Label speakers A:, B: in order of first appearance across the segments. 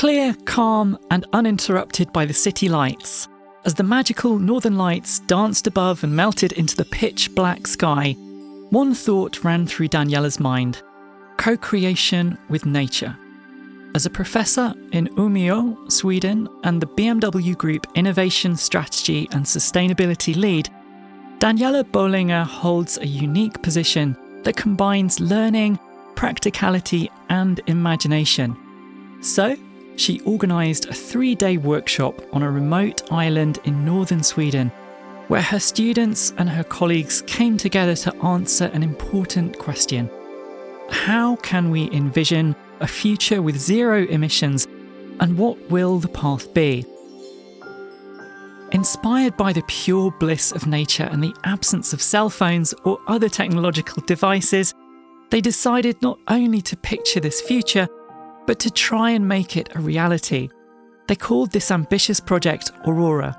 A: Clear, calm, and uninterrupted by the city lights. As the magical northern lights danced above and melted into the pitch-black sky, one thought ran through Daniela's mind: co-creation with nature. As a professor in Umeå, Sweden, and the BMW Group Innovation Strategy and Sustainability lead, Daniela Bohlinger holds a unique position that combines learning, practicality, and imagination. So, she organised a 3-day workshop on a remote island in northern Sweden, where her students and her colleagues came together to answer an important question. How can we envision a future with zero emissions, and what will the path be? Inspired by the pure bliss of nature and the absence of cell phones or other technological devices, they decided not only to picture this future, but to try and make it a reality. They called this ambitious project Aurora.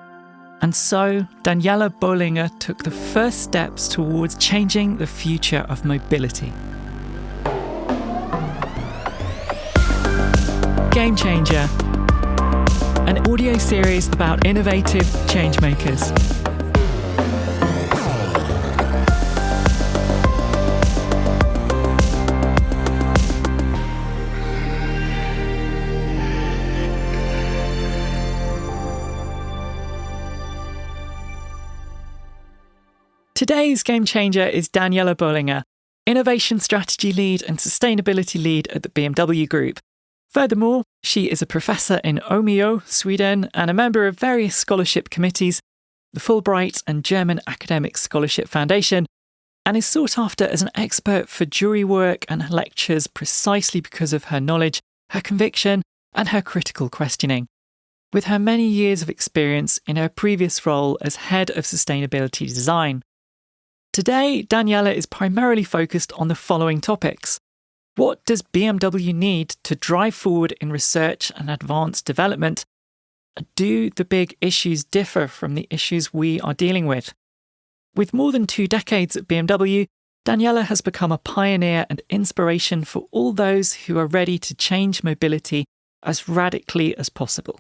A: And so, Daniela Bohlinger took the first steps towards changing the future of mobility. Game Changer, an audio series about innovative changemakers. Today's Game Changer is Daniela Bohlinger, Innovation Strategy Lead and Sustainability Lead at the BMW Group. Furthermore, she is a professor in Umeå, Sweden, and a member of various scholarship committees, the Fulbright and German Academic Scholarship Foundation, and is sought after as an expert for jury work and lectures precisely because of her knowledge, her conviction, and her critical questioning. With her many years of experience in her previous role as Head of Sustainability Design. Today, Daniela is primarily focused on the following topics. What does BMW need to drive forward in research and advanced development? Do the big issues differ from the issues we are dealing with? With more than 2 decades at BMW, Daniela has become a pioneer and inspiration for all those who are ready to change mobility as radically as possible.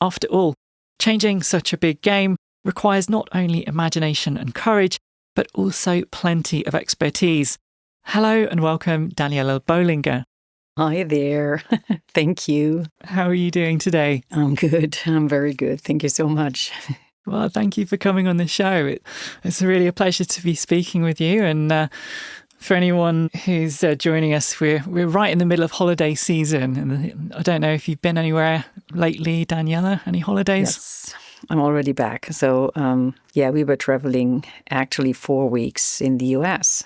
A: After all, changing such a big game requires not only imagination and courage, but also plenty of expertise. Hello and welcome, Daniela Bohlinger.
B: Hi there. Thank you.
A: How are you doing today?
B: I'm good. I'm very good. Thank you so much.
A: Well, thank you for coming on the show. It's really a pleasure to be speaking with you. And for anyone who's joining us, we're right in the middle of holiday season. And I don't know if you've been anywhere lately, Daniela. Any holidays?
B: Yes, I'm already back. So, we were traveling actually 4 weeks in the US,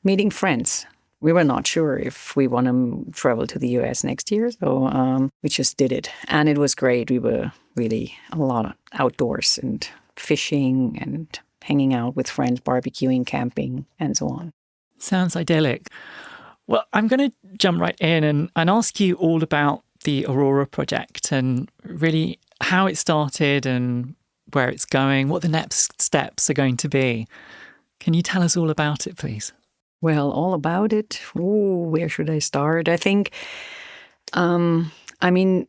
B: meeting friends. We were not sure if we want to travel to the US next year, so we just did it. And it was great. We were really a lot outdoors and fishing and hanging out with friends, barbecuing, camping, and so on.
A: Sounds idyllic. Well, I'm going to jump right in and ask you all about the Aurora project and really how it started and where it's going, what the next steps are going to be. Can you tell us all about it, please?
B: Well, all about it. Ooh, where should I start? I think, connecting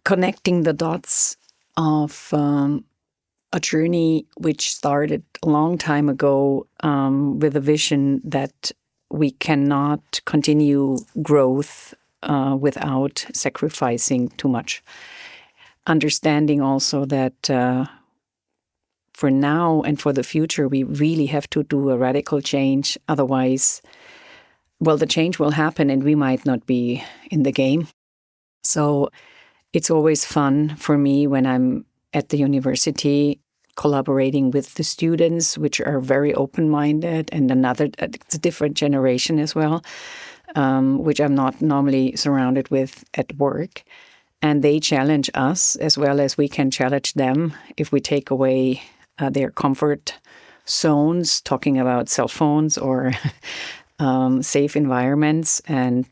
B: the dots of a journey which started a long time ago with a vision that we cannot continue growth without sacrificing too much. Understanding also that for now and for the future, we really have to do a radical change. Otherwise, well, the change will happen and we might not be in the game. So it's always fun for me when I'm at the university collaborating with the students, which are very open-minded, and it's a different generation as well, which I'm not normally surrounded with at work. And they challenge us as well as we can challenge them if we take away their comfort zones, talking about cell phones or safe environments, and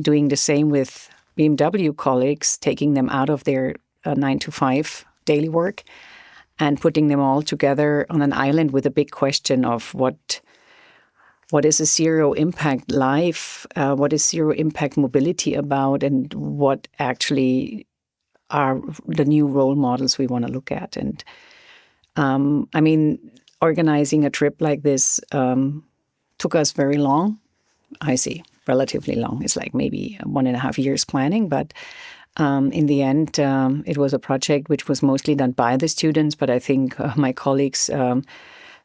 B: doing the same with BMW colleagues, taking them out of their 9-to-5 daily work and putting them all together on an island with a big question of what what is a zero impact life, what is zero impact mobility about, and what actually are the new role models we want to look at. And I mean, organizing a trip like this took us very long. I see, relatively long. It's like maybe 1.5 years planning, but in the end, it was a project which was mostly done by the students, but I think my colleagues,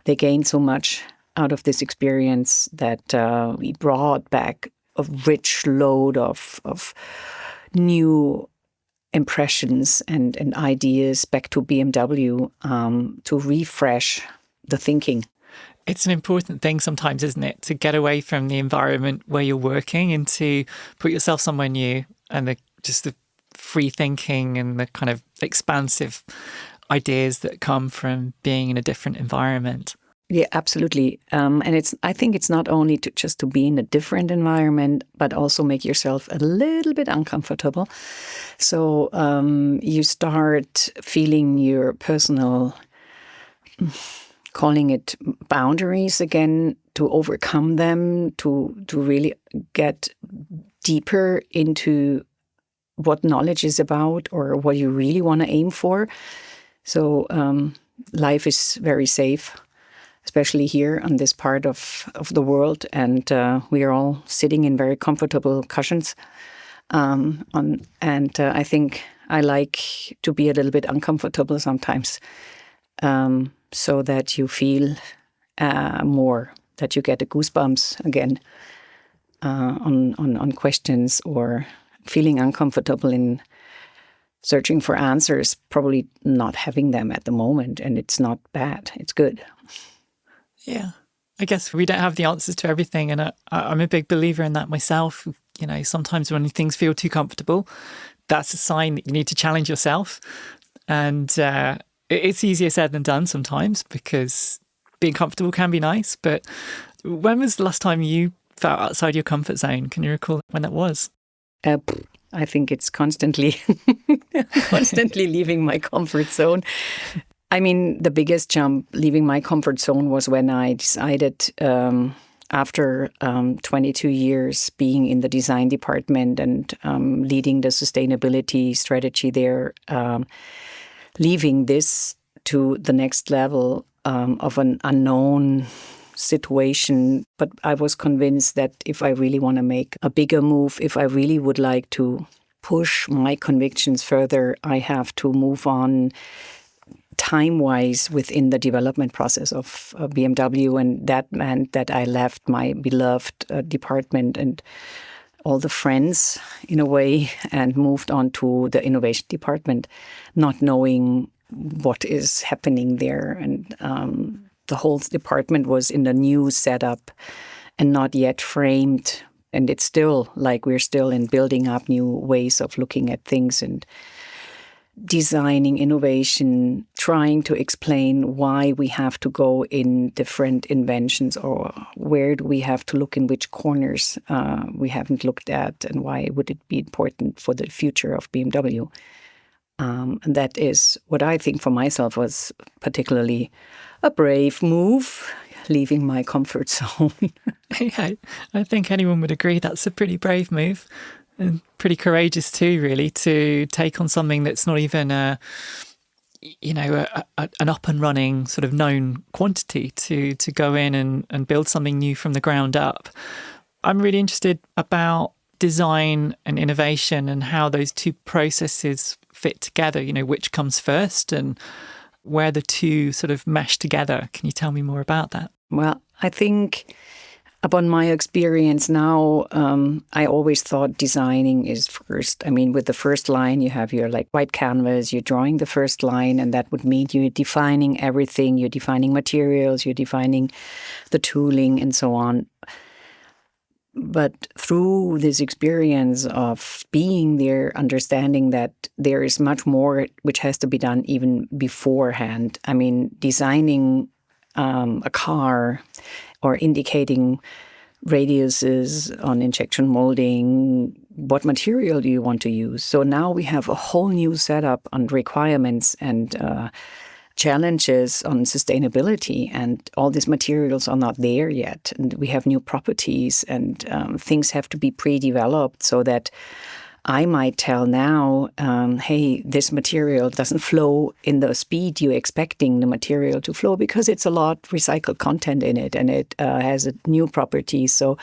B: they gained so much out of this experience that we brought back a rich load of new impressions and ideas back to BMW to refresh the thinking.
A: It's an important thing sometimes, isn't it, to get away from the environment where you're working and to put yourself somewhere new, and just the free thinking and the kind of expansive ideas that come from being in a different environment.
B: Yeah, absolutely. And I think it's not only just to be in a different environment, but also make yourself a little bit uncomfortable. So you start feeling your personal, calling it boundaries again, to overcome them, to really get deeper into what knowledge is about or what you really want to aim for. So life is very safe, especially here on this part of the world. And we are all sitting in very comfortable cushions. I think I like to be a little bit uncomfortable sometimes, so that you feel more, that you get the goosebumps again on questions, or feeling uncomfortable in searching for answers, probably not having them at the moment. And it's not bad. It's good.
A: Yeah. I guess we don't have the answers to everything. And I'm a big believer in that myself. You know, sometimes when things feel too comfortable, that's a sign that you need to challenge yourself. And it's easier said than done sometimes, because being comfortable can be nice. But when was the last time you felt outside your comfort zone? Can you recall when that was?
B: I think it's constantly leaving my comfort zone. I mean, the biggest jump leaving my comfort zone was when I decided, after 22 years being in the design department and leading the sustainability strategy there, leaving this to the next level of an unknown situation. But I was convinced that if I really want to make a bigger move, if I really would like to push my convictions further, I have to move on time-wise within the development process of BMW. And that meant that I left my beloved department and all the friends, in a way, and moved on to the innovation department, not knowing what is happening there. And the whole department was in a new setup and not yet framed. And it's still like we're still in building up new ways of looking at things and designing innovation, trying to explain why we have to go in different inventions, or where do we have to look in which corners we haven't looked at, and why would it be important for the future of BMW. And that is what I think for myself was particularly a brave move, leaving my comfort zone.
A: Yeah, I think anyone would agree that's a pretty brave move, and pretty courageous too, really, to take on something that's not even an up and running sort of known quantity, to go in and build something new from the ground up. I'm really interested about design and innovation and how those two processes fit together, you know, which comes first and where the two sort of mesh together. Can you tell me more about that?
B: Well, I think upon my experience now, I always thought designing is first. I mean, with the first line, you have your white canvas, you're drawing the first line, and that would mean you're defining everything. You're defining materials, you're defining the tooling and so on. But through this experience of being there, understanding that there is much more which has to be done even beforehand. I mean, designing a car or indicating radiuses on injection molding, what material do you want to use? So now we have a whole new setup on requirements and challenges on sustainability, and all these materials are not there yet. And we have new properties, and things have to be pre-developed so that I might tell now, hey, this material doesn't flow in the speed you're expecting the material to flow because it's a lot recycled content in it and it has a new properties. So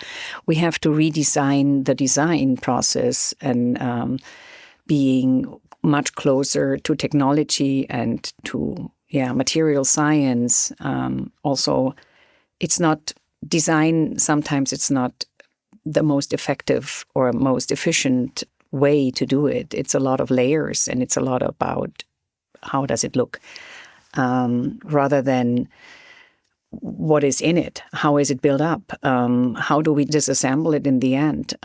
B: we have to redesign the design process and being much closer to technology and to material science. Also, it's not design. Sometimes it's not the most effective or most efficient way to do it. It's a lot of layers, and it's a lot about how does it look, rather than what is in it. How is it built up? How do we disassemble it in the end?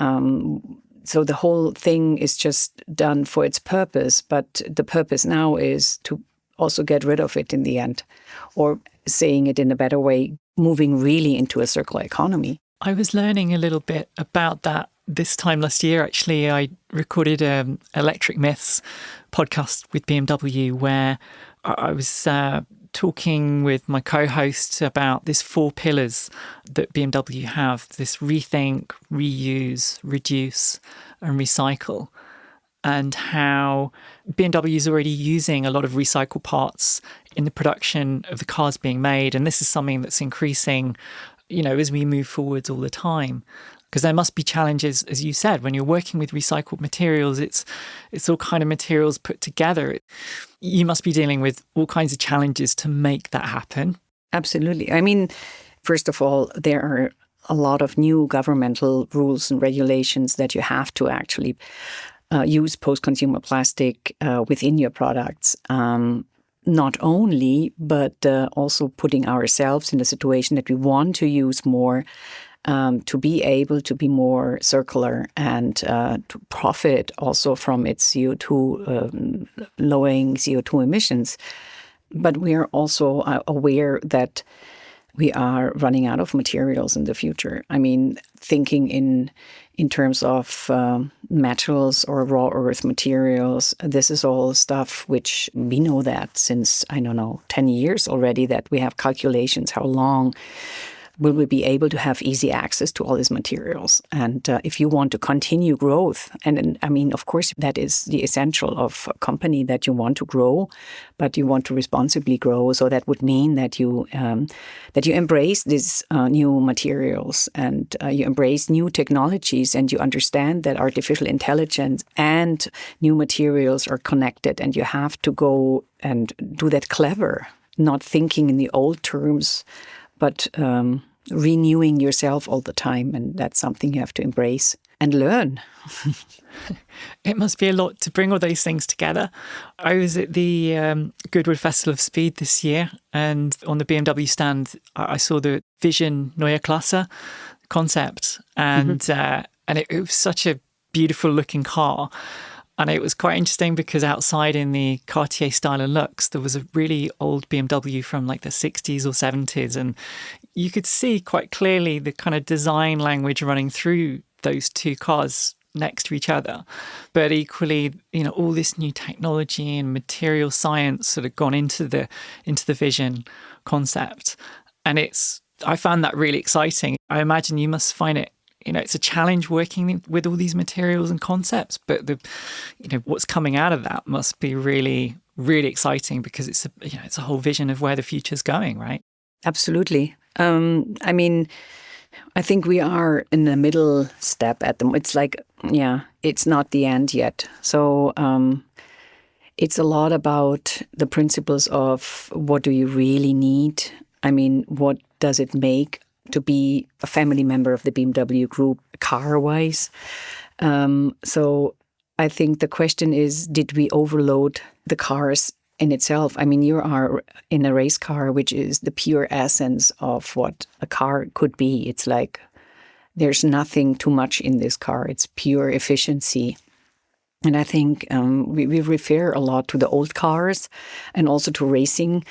B: So the whole thing is just done for its purpose, but the purpose now is to also get rid of it in the end, or saying it in a better way, moving really into a circular economy.
A: I was learning a little bit about that this time last year. Actually, I recorded an Electric Myths podcast with BMW where I was talking with my co-host about these 4 pillars that BMW have: this rethink, reuse, reduce, and recycle, and how BMW is already using a lot of recycled parts in the production of the cars being made. And this is something that's increasing, as we move forwards all the time. Because there must be challenges, as you said, when you're working with recycled materials, it's all kind of materials put together. You must be dealing with all kinds of challenges to make that happen.
B: Absolutely. I mean, first of all, there are a lot of new governmental rules and regulations that you have to actually use post-consumer plastic within your products. Not only, but also putting ourselves in a situation that we want to use more, to be able to be more circular and to profit also from its CO2, lowering CO2 emissions. But we are also aware that we are running out of materials in the future. I mean, thinking in terms of metals or raw earth materials, this is all stuff which we know that since, 10 years already, that we have calculations how long will we be able to have easy access to all these materials. And if you want to continue growth, and I mean, of course, that is the essential of a company, that you want to grow, but you want to responsibly grow. So that would mean that you embrace these new materials, and you embrace new technologies, and you understand that artificial intelligence and new materials are connected, and you have to go and do that clever, not thinking in the old terms, but renewing yourself all the time. And that's something you have to embrace and learn.
A: It must be a lot to bring all those things together. I was at the Goodwood Festival of Speed this year, and on the BMW stand, I saw the Vision Neue Klasse concept, and it was such a beautiful looking car. And it was quite interesting because outside in the Cartier style and looks, there was a really old BMW from like the 60s or 70s. And you could see quite clearly the kind of design language running through those two cars next to each other. But equally, all this new technology and material science sort of gone into the Vision concept. And I found that really exciting. I imagine you must find it, it's a challenge working with all these materials and concepts, but what's coming out of that must be really, really exciting, because it's a whole vision of where the future's going, right?
B: Absolutely. I mean, I think we are in the middle step at them. It's like, it's not the end yet. So it's a lot about the principles of what do you really need? I mean, what does it make to be a family member of the BMW Group car-wise? So I think the question is, did we overload the cars in itself? I mean, you are in a race car, which is the pure essence of what a car could be. It's like there's nothing too much in this car. It's pure efficiency. And I think we refer a lot to the old cars and also to racing,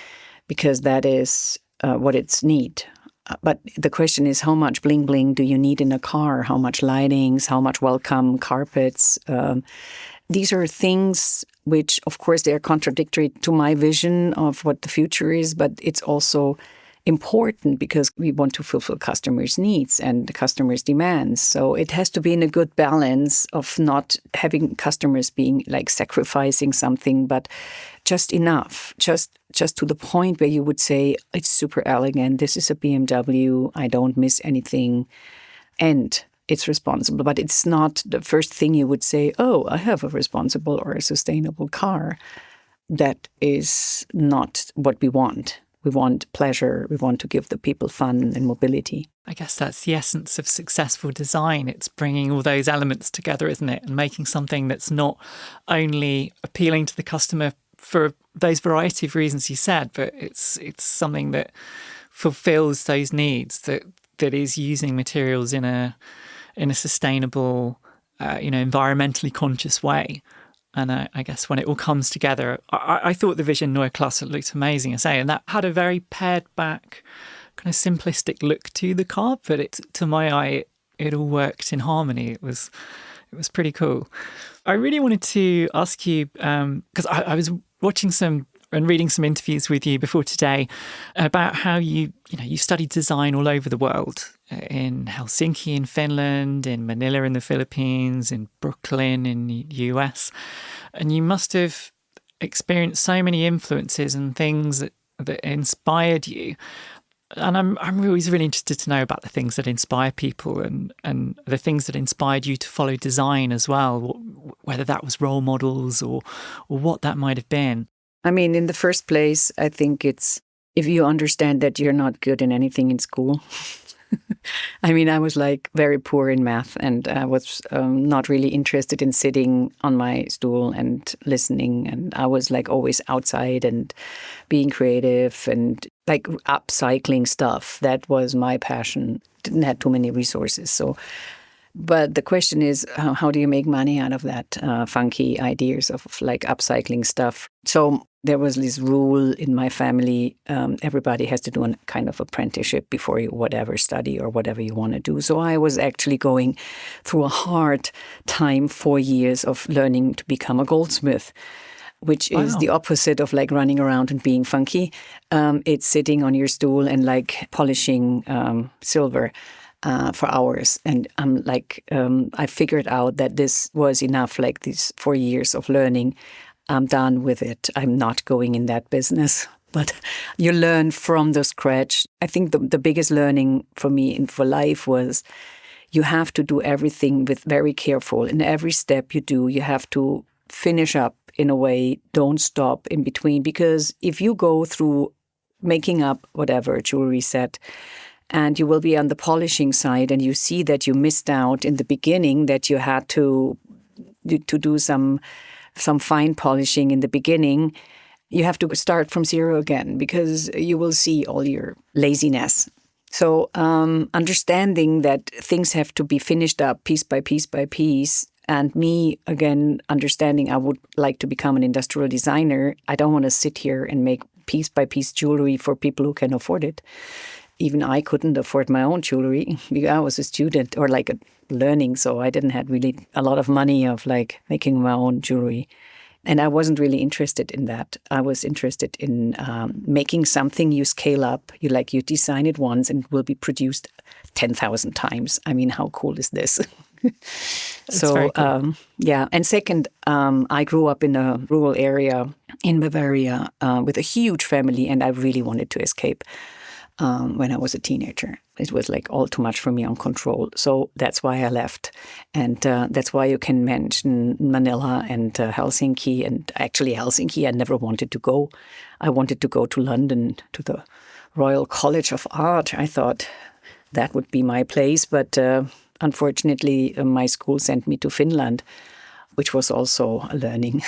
B: because that is what it's need. But the question is, how much bling bling do you need in a car? How much lightings? How much welcome carpets? These are things which of course they are contradictory to my vision of what the future is, but it's also important because we want to fulfill customers' needs and the customers' demands. So it has to be in a good balance of not having customers being like sacrificing something, but just enough, just to the point where you would say, it's super elegant, this is a BMW, I don't miss anything, and it's responsible. But it's not the first thing you would say, oh, I have a responsible or a sustainable car. That is not what we want. We want pleasure. We want to give the people fun and mobility.
A: I guess that's the essence of successful design. It's bringing all those elements together, isn't it? And making something that's not only appealing to the customer for those variety of reasons you said, but it's something that fulfills those needs, that is using materials in a sustainable, environmentally conscious way. And I guess when it all comes together, I thought the Vision Neue Klasse looked amazing, I say, and that had a very pared back, kind of simplistic look to the car, but to my eye, it all worked in harmony. It was pretty cool. I really wanted to ask you, because I was watching some and reading some interviews with you before today about how you studied design all over the world, in Helsinki in Finland, in Manila in the Philippines, in Brooklyn in the US. And you must have experienced so many influences and things that inspired you. And I'm always really interested to know about the things that inspire people and the things that inspired you to follow design as well, whether that was role models or what that might have been.
B: I mean, in the first place, I think it's if you understand that you're not good in anything in school. I mean, I was like very poor in math, and I was not really interested in sitting on my stool and listening. And I was like always outside and being creative and like upcycling stuff. That was my passion. Didn't have too many resources. But the question is, how do you make money out of that funky ideas of like upcycling stuff? So there was this rule in my family, everybody has to do a kind of apprenticeship before you whatever study or whatever you want to do. So I was actually going through a hard time, 4 years of learning to become a goldsmith, which is the opposite of like running around and being funky. It's sitting on your stool and like polishing silver. For hours. And I'm like, I figured out that this was enough, like these 4 years of learning. I'm done with it. I'm not going in that business. But you learn from the scratch. I think the biggest learning for me and for life was you have to do everything with very careful. In every step you do, you have to finish up in a way, don't stop in between. Because if you go through making up whatever jewelry set, and you will be on the polishing side and you see that you missed out in the beginning, that you had to do some fine polishing in the beginning, you have to start from zero again because you will see all your laziness. So understanding that things have to be finished up piece by piece by piece, and me, again, understanding I would like to become an industrial designer. I don't want to sit here and make piece by piece jewelry for people who can afford it. Even I couldn't afford my own jewelry because I was a student or like learning. So I didn't have really a lot of money of like making my own jewelry. And I wasn't really interested in that. I was interested in making something you scale up. You design it once and it will be produced 10,000 times. I mean, how cool is this? So, cool. Yeah. And second, I grew up in a rural area in Bavaria with a huge family, and I really wanted to escape. When I was a teenager. It was like all too much for me on control. So that's why I left. And that's why you can mention Manila and Helsinki. And actually Helsinki, I never wanted to go. I wanted to go to London, to the Royal College of Art. I thought that would be my place. But unfortunately, my school sent me to Finland, which was also a learning.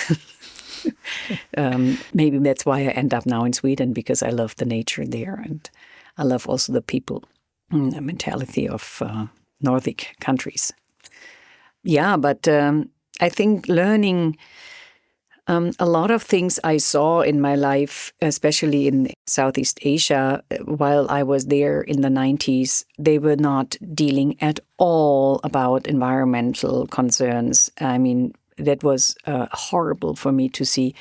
B: Maybe that's why I end up now in Sweden, because I love the nature there. And I love also the people, the mentality of Nordic countries. Yeah, but I think learning a lot of things I saw in my life, especially in Southeast Asia, while I was there in the 90s, they were not dealing at all about environmental concerns. I mean, that was horrible for me to see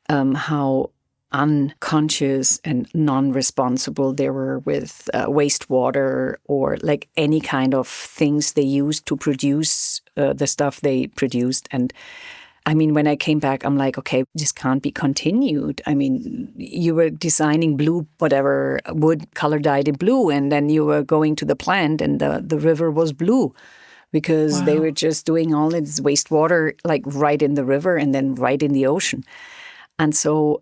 B: how unconscious and non-responsible they were with wastewater or like any kind of things they used to produce the stuff they produced. And I mean, when I came back, I'm like, okay, this can't be continued. I mean, you were designing blue, whatever, wood color dyed in blue, and then you were going to the plant and the river was blue because they were just doing all this wastewater like right in the river and then right in the ocean. And so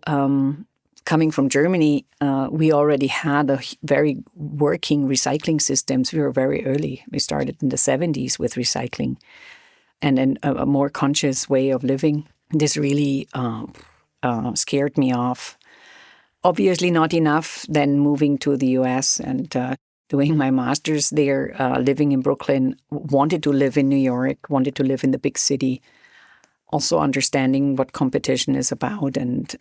B: coming from Germany, we already had a very working recycling systems. We were very early. We started in the 70s with recycling and then a more conscious way of living. This really scared me off. Obviously not enough. Then moving to the US and doing my master's there, living in Brooklyn, wanted to live in New York, wanted to live in the big city. Also understanding what competition is about and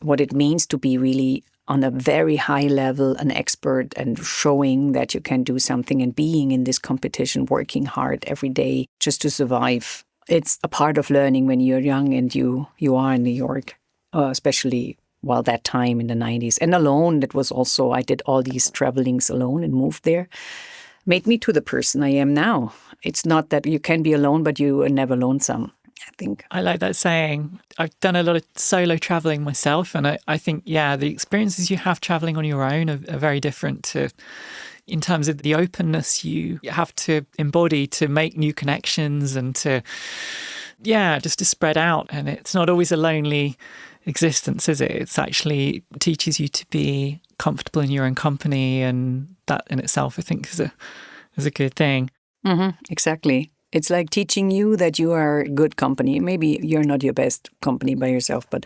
B: what it means to be really on a very high level an expert and showing that you can do something and being in this competition, working hard every day just to survive. It's a part of learning when you're young and you are in New York, especially while that time in the 90s. And alone, that was also, I did all these travelings alone and moved there. Made me to the person I am now. It's not that you can be alone, but you are never lonesome, I think.
A: I like that saying. I've done a lot of solo traveling myself, and I think, yeah, the experiences you have traveling on your own are very different to, in terms of the openness you have to embody to make new connections and to, yeah, just to spread out. And it's not always a lonely existence, is it? It's actually teaches you to be comfortable in your own company, and that in itself, I think, is a good thing.
B: Mm-hmm, exactly. It's like teaching you that you are good company. Maybe you're not your best company by yourself, but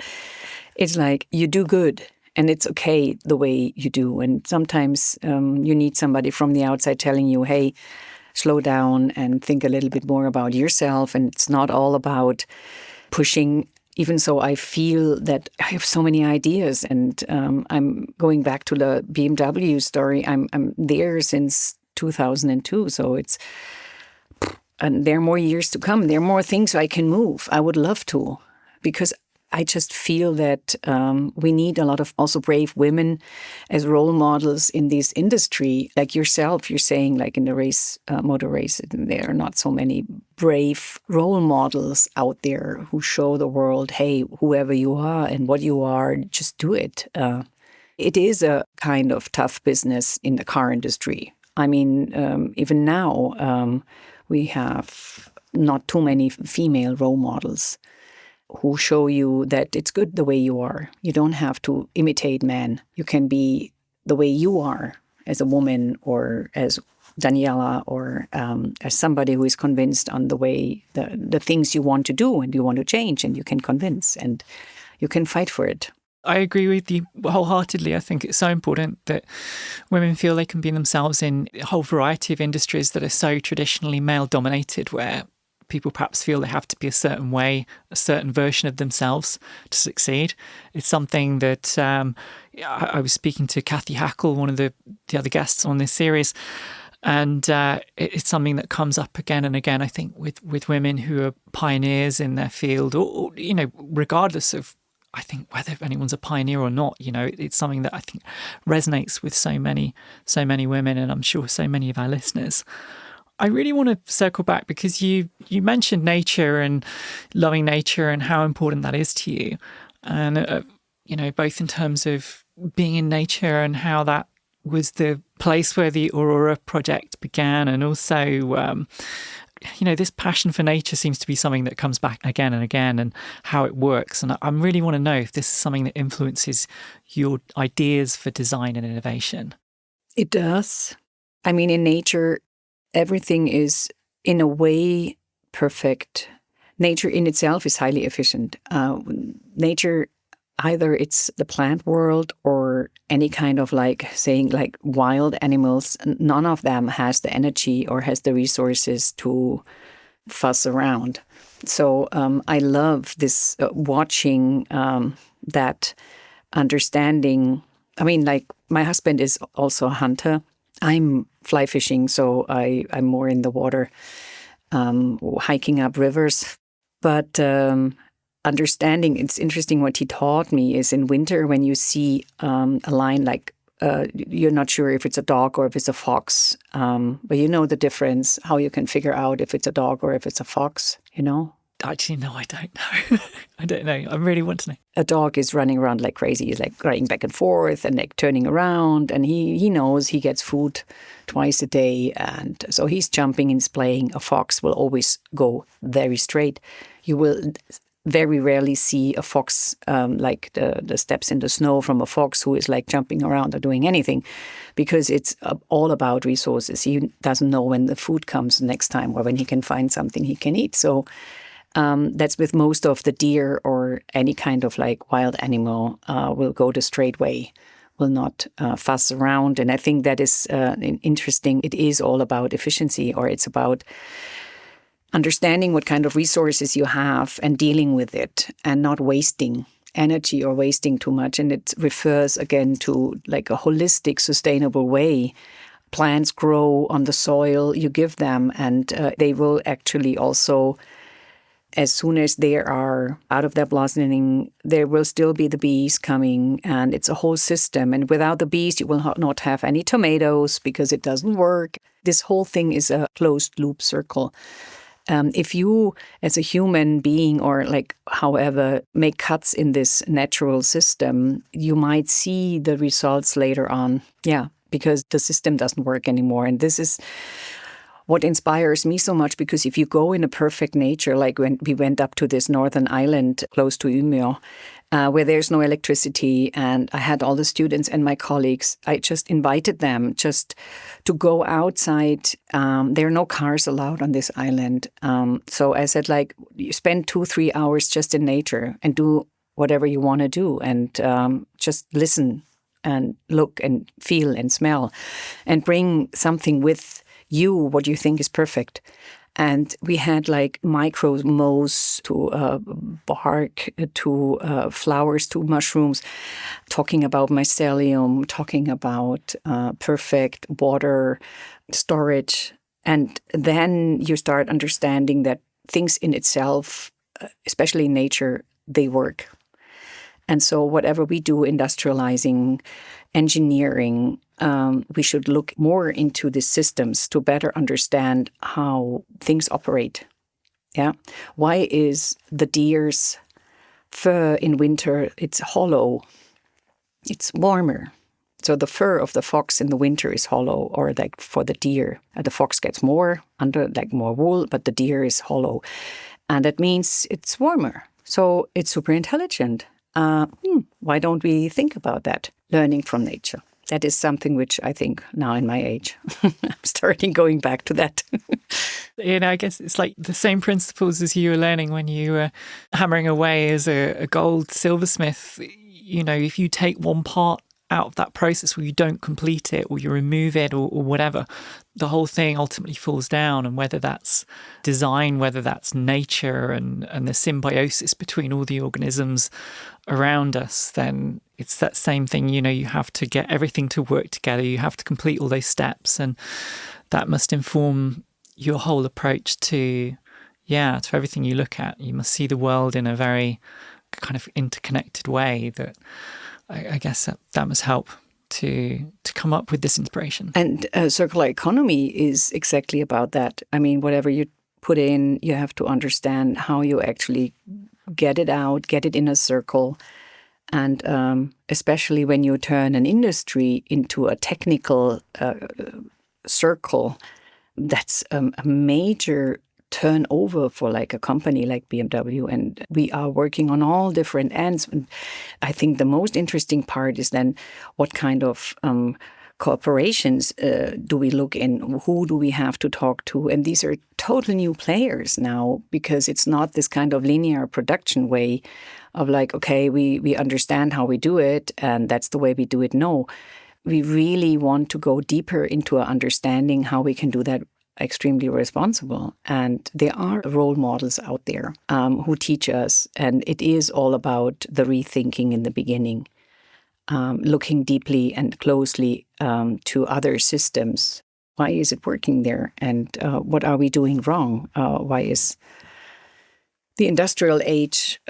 B: it's like you do good and it's okay the way you do. And sometimes you need somebody from the outside telling you, hey, slow down and think a little bit more about yourself. And it's not all about pushing. Even so, I feel that I have so many ideas, and I'm going back to the BMW story. I'm there since 2002, so and there are more years to come. There are more things I can move. I would love to, because I just feel that we need a lot of also brave women as role models in this industry. Like yourself, you're saying, like in the race, motor race, there are not so many brave role models out there who show the world, hey, whoever you are and what you are, just do it. It is a kind of tough business in the car industry. I mean, even now, we have not too many female role models who show you that it's good the way you are. You don't have to imitate men. You can be the way you are as a woman or as Daniela or as somebody who is convinced on the way, the things you want to do and you want to change, and you can convince and you can fight for it.
A: I agree with you wholeheartedly. I think it's so important that women feel they can be themselves in a whole variety of industries that are so traditionally male-dominated, where people perhaps feel they have to be a certain way, a certain version of themselves to succeed. It's something that I was speaking to Kathy Hackle, one of the other guests on this series, and it's something that comes up again and again, I think, with women who are pioneers in their field, or regardless of, I think, whether anyone's a pioneer or not, it's something that I think resonates with so many women, and I'm sure so many of our listeners. I really want to circle back because you mentioned nature and loving nature and how important that is to you. And, both in terms of being in nature and how that was the place where the Aurora project began. And also, this passion for nature seems to be something that comes back again and again, and how it works. And I really want to know if this is something that influences your ideas for design and innovation.
B: It does. I mean, in nature, everything is, in a way, perfect. Nature in itself is highly efficient. Nature, either it's the plant world or any kind of like wild animals, none of them has the energy or has the resources to fuss around. So I love this watching that understanding. I mean, like, my husband is also a hunter. I'm fly fishing, so I'm more in the water, hiking up rivers. But understanding, it's interesting what he taught me is in winter when you see a line like, you're not sure if it's a dog or if it's a fox, but you know the difference, how you can figure out if it's a dog or if it's a fox, you know?
A: Actually, no, I don't know. I don't know. I really want to know.
B: A dog is running around like crazy. He's like running back and forth and like turning around. And he knows he gets food twice a day. And so he's jumping and he's playing. A fox will always go very straight. You will very rarely see a fox, like the steps in the snow from a fox who is like jumping around or doing anything, because it's all about resources. He doesn't know when the food comes next time or when he can find something he can eat. So that's with most of the deer or any kind of like wild animal will go the straight way, will not fuss around. And I think that is interesting. It is all about efficiency, or it's about understanding what kind of resources you have and dealing with it and not wasting energy or wasting too much. And it refers again to like a holistic, sustainable way. Plants grow on the soil you give them, and they will actually also, as soon as they are out of their blossoming, there will still be the bees coming, and it's a whole system. And without the bees, you will not have any tomatoes because it doesn't work. This whole thing is a closed loop circle. If you, as a human being or like however, make cuts in this natural system, you might see the results later on. Yeah, because the system doesn't work anymore. And this is what inspires me so much, because if you go in a perfect nature, like when we went up to this northern island close to Umeå, where there's no electricity, and I had all the students and my colleagues, I just invited them just to go outside. There are no cars allowed on this island. So I said, like, you spend 2-3 hours just in nature and do whatever you want to do, and just listen and look and feel and smell and bring something with you, what you think is perfect. And we had like micro moss to bark to flowers to mushrooms, talking about mycelium, talking about perfect water storage. And then you start understanding that things in itself, especially in nature, they work. And so whatever we do, industrializing, engineering, we should look more into the systems to better understand how things operate. Yeah. Why is the deer's fur in winter, it's hollow, it's warmer. So the fur of the fox in the winter is hollow, or like for the deer. The fox gets more more wool, but the deer is hollow. And that means it's warmer. So it's super intelligent. Why don't we think about that? Learning from nature. That is something which I think now in my age, I'm starting going back to that.
A: I guess it's like the same principles as you were learning when you were hammering away as a gold silversmith. If you take one part out of that process, or you don't complete it, or you remove it, or whatever, the whole thing ultimately falls down. And whether that's design, whether that's nature and the symbiosis between all the organisms around us, then it's that same thing. You have to get everything to work together. You have to complete all those steps, and that must inform your whole approach to everything you look at. You must see the world in a very kind of interconnected way that I guess that must help to come up with this inspiration.
B: And circular economy is exactly about that. I mean, whatever you put in, you have to understand how you actually get it out, get it in a circle. And especially when you turn an industry into a technical circle, that's a major turnover for like a company like BMW. And we are working on all different ends. And I think the most interesting part is then what kind of corporations do we look in? Who do we have to talk to? And these are total new players now, because it's not this kind of linear production way of like, okay, we understand how we do it and that's the way we do it. No, we really want to go deeper into our understanding how we can do that extremely responsible. And there are role models out there who teach us. And it is all about the rethinking in the beginning, looking deeply and closely to other systems. Why is it working there? And what are we doing wrong? Why is the industrial age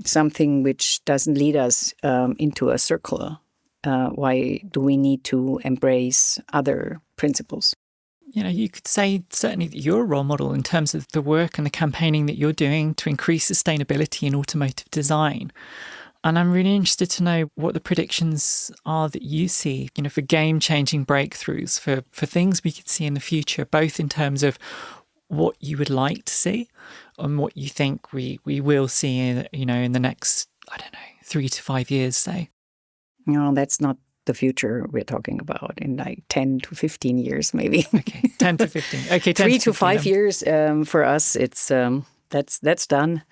B: something which doesn't lead us into a circle? Why do we need to embrace other principles?
A: You could say certainly that you're a role model in terms of the work and the campaigning that you're doing to increase sustainability in automotive design. And I'm really interested to know what the predictions are that you see, for game-changing breakthroughs, for things we could see in the future, both in terms of what you would like to see and what you think we will see in the next, 3 to 5 years, say.
B: No, that's not the future we're talking about in like 10 to 15 years, maybe.
A: Okay, 10 to 15. Okay, 10
B: 3
A: to
B: to 5 years for us, it's that's done.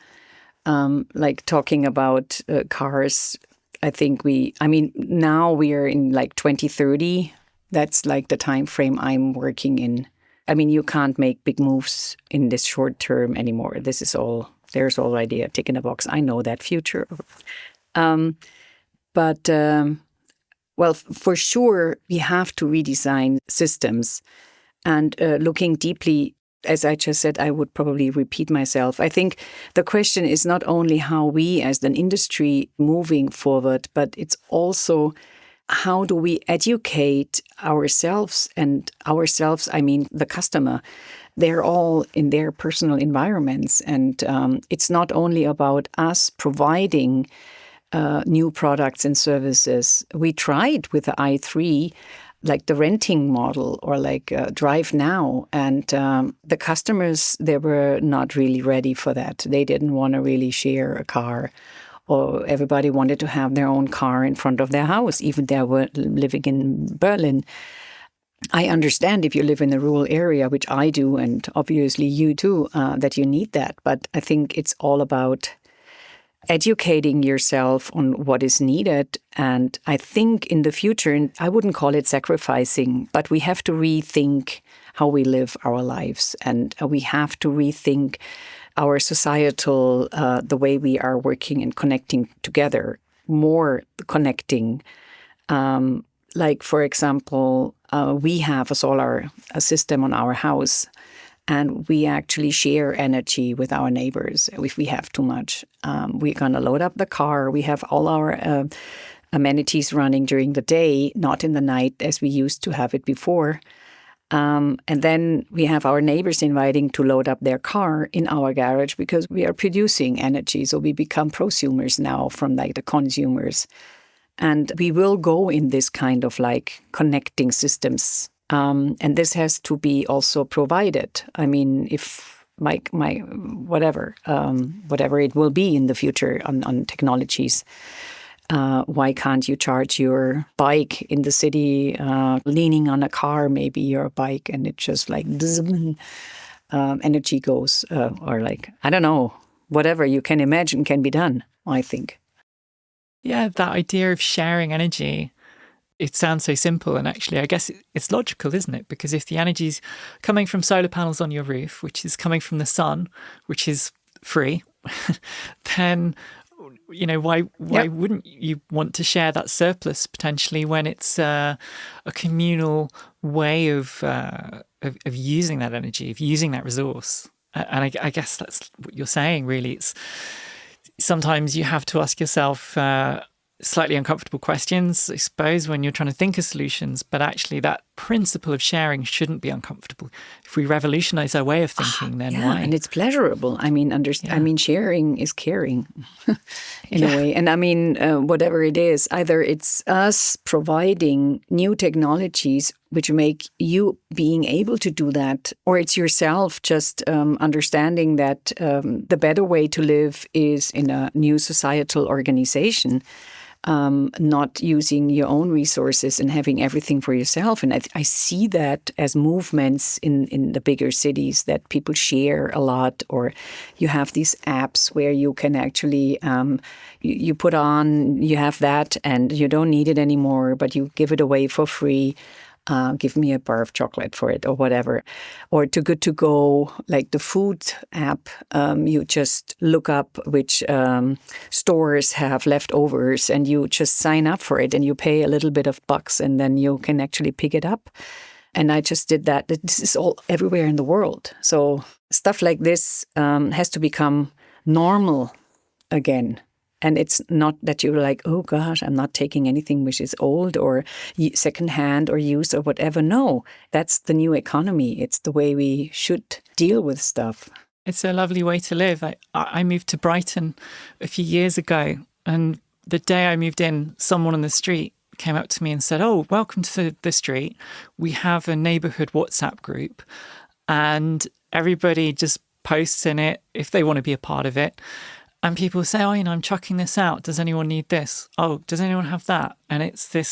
B: Like talking about cars, I think now we are in like 2030. That's like the time frame I'm working in. You can't make big moves in this short term anymore. There's already a tick in the box. I know that future. Well, for sure, we have to redesign systems. And looking deeply, as I just said, I would probably repeat myself. I think the question is not only how we as an industry moving forward, but it's also how do we educate ourselves, and ourselves, I mean the customer. They're all in their personal environments. And it's not only about us providing new products and services. We tried with the i3, like the renting model or like Drive Now. And the customers, they were not really ready for that. They didn't want to really share a car, or everybody wanted to have their own car in front of their house, even they were living in Berlin. I understand if you live in a rural area, which I do, and obviously you too, that you need that. But I think it's all about educating yourself on what is needed. And I think in the future, and I wouldn't call it sacrificing, but we have to rethink how we live our lives. And we have to rethink our societal, the way we are working and connecting together, more connecting. Like, for example, we have a solar system on our house, and we actually share energy with our neighbors if we have too much. We're going to load up the car. We have all our amenities running during the day, not in the night as we used to have it before. And then we have our neighbors inviting to load up their car in our garage because we are producing energy. So we become prosumers now from like the consumers. And we will go in this kind of like connecting systems. And this has to be also provided. I mean, if my whatever it will be in the future on technologies, why can't you charge your bike in the city, leaning on a car, maybe your bike, and it just like energy goes, or like, I don't know, whatever you can imagine can be done, I think.
A: Yeah, that idea of sharing energy, it sounds so simple. And actually, I guess it's logical, isn't it? Because if the energy's coming from solar panels on your roof, which is coming from the sun, which is free, then, why wouldn't you want to share that surplus potentially when it's a communal way of using that energy, of using that resource? And I guess that's what you're saying, really. It's sometimes you have to ask yourself slightly uncomfortable questions, I suppose, when you're trying to think of solutions. But actually, that principle of sharing shouldn't be uncomfortable. If we revolutionize our way of thinking, then why?
B: And it's pleasurable. I mean, I mean, sharing is caring in a way. And I mean, whatever it is, either it's us providing new technologies which make you being able to do that, or it's yourself just understanding that the better way to live is in a new societal organization. Not using your own resources and having everything for yourself. And I see that as movements in the bigger cities, that people share a lot, or you have these apps where you can actually, you put on, you have that and you don't need it anymore, but you give it away for free. Give me a bar of chocolate for it or whatever. Or Too Good To Go, like the food app, you just look up which stores have leftovers and you just sign up for it and you pay a little bit of bucks and then you can actually pick it up. And I just did that. This is all everywhere in the world. So stuff like this has to become normal again. And it's not that you're like, oh gosh, I'm not taking anything which is old or secondhand or used or whatever. No, that's the new economy. It's the way we should deal with stuff.
A: It's a lovely way to live. I moved to Brighton a few years ago, and the day I moved in, someone on the street came up to me and said, oh, welcome to the street. We have a neighbourhood WhatsApp group, and everybody just posts in it if they want to be a part of it. And people say, oh, I'm chucking this out. Does anyone need this? Oh, does anyone have that? And it's the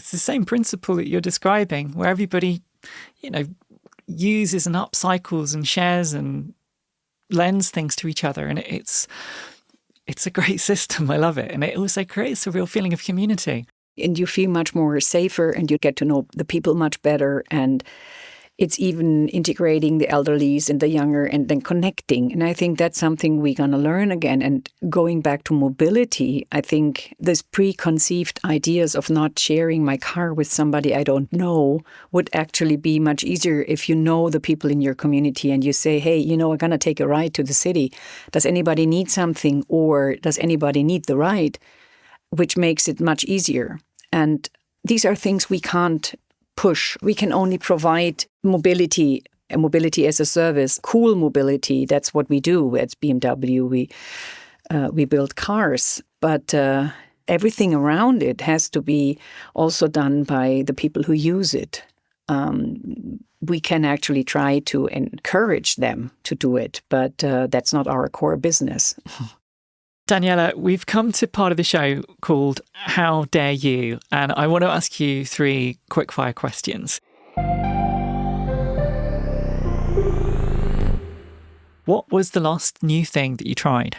A: same principle that you're describing, where everybody, uses and upcycles and shares and lends things to each other. And it's a great system. I love it. And it also creates a real feeling of community.
B: And you feel much more safer and you get to know the people much better. And it's even integrating the elderlies and the younger and then connecting. And I think that's something we're going to learn again. And going back to mobility, I think this preconceived ideas of not sharing my car with somebody I don't know would actually be much easier if you know the people in your community and you say, hey, we're going to take a ride to the city. Does anybody need something, or does anybody need the ride? Which makes it much easier. And these are things we can't push. We can only provide mobility as a service, cool mobility. That's what we do at BMW. We build cars, but everything around it has to be also done by the people who use it. We can actually try to encourage them to do it, but that's not our core business.
A: Daniela, we've come to part of the show called How Dare You? And I want to ask you 3 quickfire questions. What was the last new thing that you tried?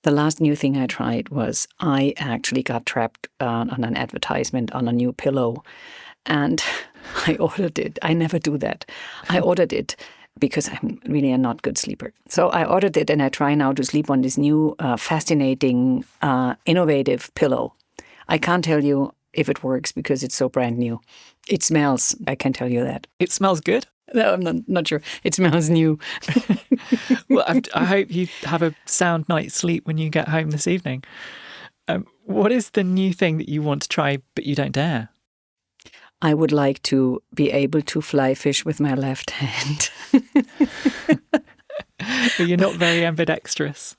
B: The last new thing I tried was I actually got trapped on an advertisement on a new pillow. And I ordered it. I never do that. I ordered it because I'm really a not good sleeper. So I ordered it and I try now to sleep on this new, fascinating, innovative pillow. I can't tell you if it works because it's so brand new. It smells, I can tell you that.
A: It smells good?
B: No, I'm not sure. It smells new.
A: Well, I hope you have a sound night's sleep when you get home this evening. What is the new thing that you want to try but you don't dare?
B: I would like to be able to fly fish with my left hand.
A: But you're not very ambidextrous.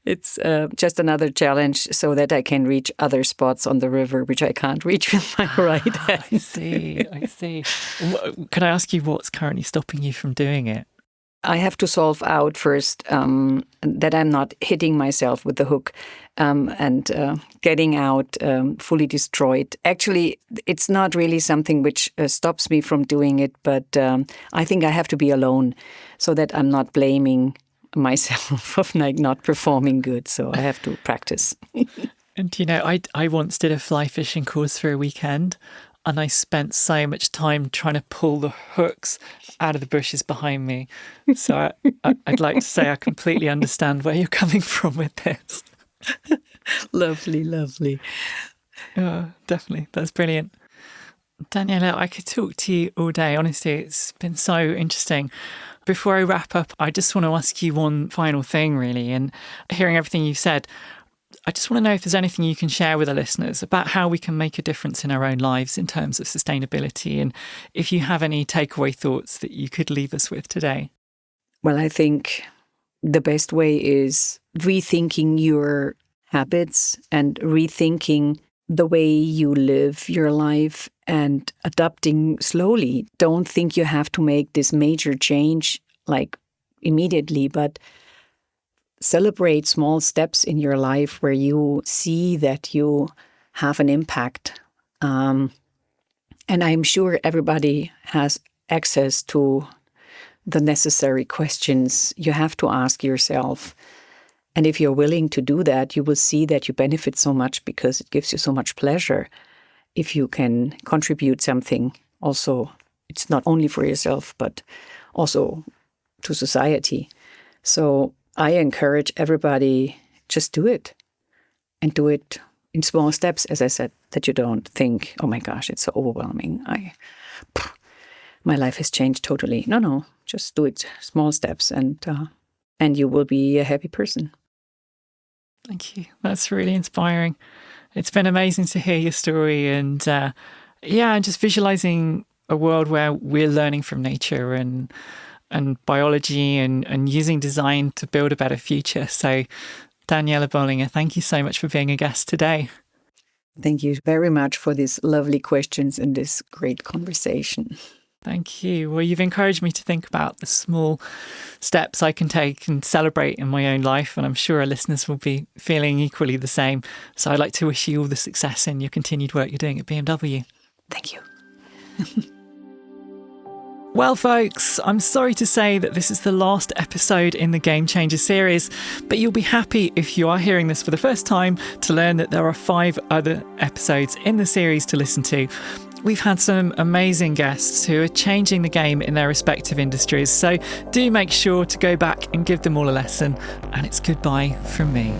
B: It's just another challenge so that I can reach other spots on the river, which I can't reach with my right hand.
A: I see. Can I ask you what's currently stopping you from doing it?
B: I have to solve out first that I'm not hitting myself with the hook and getting out fully destroyed. Actually, it's not really something which stops me from doing it, but I think I have to be alone so that I'm not blaming myself of not performing good. So I have to practice.
A: And I once did a fly fishing course for a weekend. And I spent so much time trying to pull the hooks out of the bushes behind me. So I'd like to say I completely understand where you're coming from with this.
B: Lovely.
A: Definitely. That's brilliant. Daniela, I could talk to you all day. Honestly, it's been so interesting. Before I wrap up, I just want to ask you one final thing, really. And hearing everything you've said, I just want to know if there's anything you can share with the listeners about how we can make a difference in our own lives in terms of sustainability, and if you have any takeaway thoughts that you could leave us with today.
B: Well, I think the best way is rethinking your habits and rethinking the way you live your life and adapting slowly. Don't think you have to make this major change like immediately, but celebrate small steps in your life where you see that you have an impact. And I'm sure everybody has access to the necessary questions you have to ask yourself. And if you're willing to do that, you will see that you benefit so much because it gives you so much pleasure. If you can contribute something, also, it's not only for yourself, but also to society. So I encourage everybody, just do it. And do it in small steps, as I said, that you don't think, oh my gosh, it's so overwhelming. My life has changed totally. No. Just do it small steps, and you will be a happy person.
A: Thank you. That's really inspiring. It's been amazing to hear your story, and and just visualizing a world where we're learning from nature and biology and using design to build a better future. So, Daniela Bohlinger, thank you so much for being a guest today.
B: Thank you very much for these lovely questions and this great conversation.
A: Thank you. Well, you've encouraged me to think about the small steps I can take and celebrate in my own life, and I'm sure our listeners will be feeling equally the same. So I'd like to wish you all the success in your continued work you're doing at BMW.
B: Thank you.
A: Well, folks, I'm sorry to say that this is the last episode in the Game Changer series, but you'll be happy if you are hearing this for the first time to learn that there are 5 other episodes in the series to listen to. We've had some amazing guests who are changing the game in their respective industries, so do make sure to go back and give them all a lesson. And it's goodbye from me.